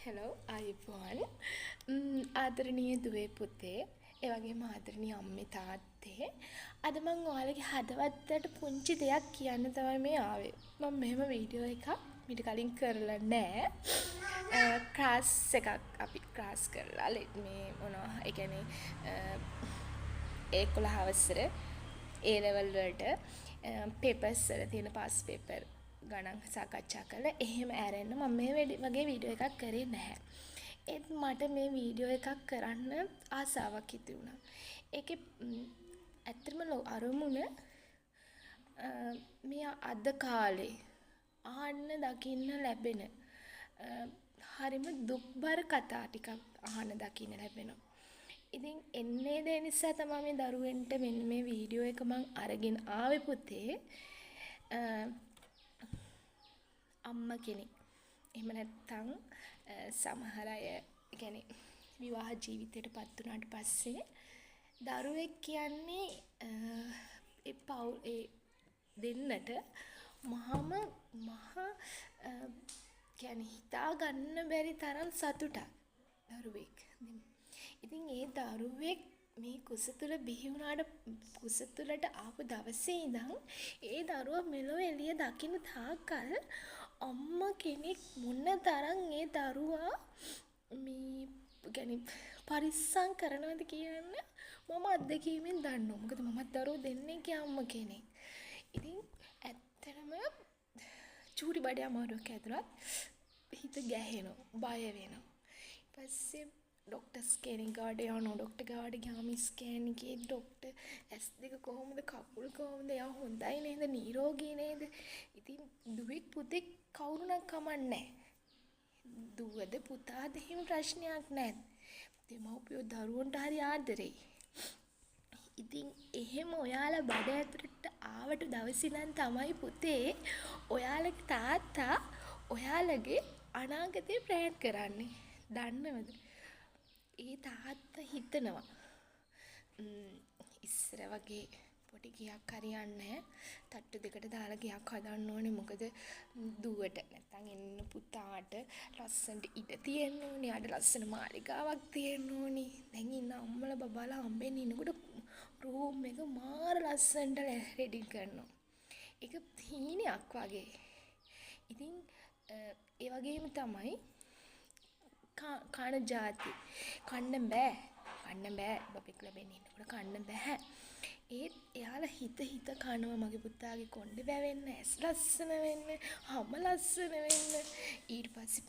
Hello අයිබෝන් ආදරණීය දුවේ පුතේ ඒ වගේම ආදරණීය අම්මේ තාත්තේ අද මම ඔයාලගේ හදවතට පුංචි දෙයක් කියන්න තමයි මේ ආවේ. මම මෙහෙම වීඩියෝ එකක් මීට කලින් කරලා නෑ. ක්ලාස් එකක් අපි ක්ලාස් කරලා මේ මොනවා ඒ කියන්නේ 11 අවසර A level වලට පේපර්ස් වල තියෙන පාස් පේපර් ගණන් සාකච්ඡා කරලා එහෙම ඇරෙන්න මම මේ වගේ වීඩියෝ එකක් කරේ නැහැ. ඒත් මට මේ වීඩියෝ එකක් කරන්න ආසාවක් හිති වුණා. ඒකේ ඇත්තටම අරමුණ මේ අද කාලේ අහන්න දකින්න ලැබෙන හරිම දුක්බර කතා ටිකක් අහන්න දකින්න ලැබෙනවා. ඉතින් එන්නේ ඒ නිසා තමයි මේ දරුවෙන්ට මෙන්න මේ වීඩියෝ එක මං අරගෙන ආවේ පුතේ. අම්මා කෙනෙක්. එහෙම නැත්නම් සමහර අය කියන්නේ විවාහ ජීවිතයට පත් වුණාට පස්සේ දරුවෙක් කියන්නේ ඒ දෙන්නට මහා කියන්නේ හිතා ගන්න බැරි තරම් සතුටක් දරුවෙක්. ඉතින් ඒ දරුවෙක් මේ කුස තුල බිහි වුණාට කුස තුලට ආපු දවසේ ඉඳන් ඒ දරුවා මෙලොව එළිය දකින්න තාක්කල් අම්මා කෙනෙක් මොන තරම් ඒ දරුවා මේ කියන්නේ පරිස්සම් කරනවද කියන්න මම අත්දැකීමෙන් දන්නවා. මොකද මමත් දරුවෝ දෙන්නෙක්ගේ අම්මා කෙනෙක්. ඉතින් ඇත්තටම චූටි බඩේ අමාරුවක් ඇතුළත් හිත ගැහෙනවා, බය වෙනවා. ඊපස්සේ ඩොක්ටර්ස් කෙනෙක් ගාවට යනවා. ඩොක්ටර් ගාවට ගියාම ස්කෑන් එකේ ඩොක්ටර් ඇස් දෙක කොහොමද, කකුල් කොහොමද, එයා හොඳයි නේද, නිරෝගී නේද? ඉතින් දුවෙක් පුතෙක් කවුරුණක් කමන්නේ. දුවද පුතාද එහෙම ප්‍රශ්නයක් නැහැ. දෙමව්පියෝ දරුවන්ට හරි ආදරෙයි. ඉතින් එහෙම ඔයාලා බඩ ඇතුළට ආවට දවසේ ඉඳන් තමයි පුතේ ඔයාලගේ තාත්තා ඔයාලගේ අනාගතේ ප්ලෑන් කරන්නේ. දන්නවද? ඒ තාත්තා හිතනවා ඉස්සර වගේ පොඩි ගියක් හරියන්නේ තට්ටු දෙකට දාලා ගියක් හදන්න ඕනේ. මොකද දුවට නැත්තම් එන්න පුතාට ලස්සනට ඉඩ තියෙන්න ඕනේ. ආඩ ලස්සන මාලිගාවක් තියෙන්න ඕනේ. දැන් ඉන්න අම්මලා බබාලා හම්බෙන්න ඉන්නකොට රූම් එක මාර ලස්සනට රෙඩි කරනවා. ඒක හීනයක් වගේ. ඉතින් ඒ වගේම තමයි කන ජාති කන්න බෑ බබෙක් ලැබෙන්න ඉන්නකොට කන්න බෑ. ඒත් එයාලා හිත කනවා මගේ පුතාගේ කොණ්ඩේ වැවෙන්න, ඇස් ලස්සන වෙන්න, හම ලස්සන වෙන්න. ඊට පස්සේ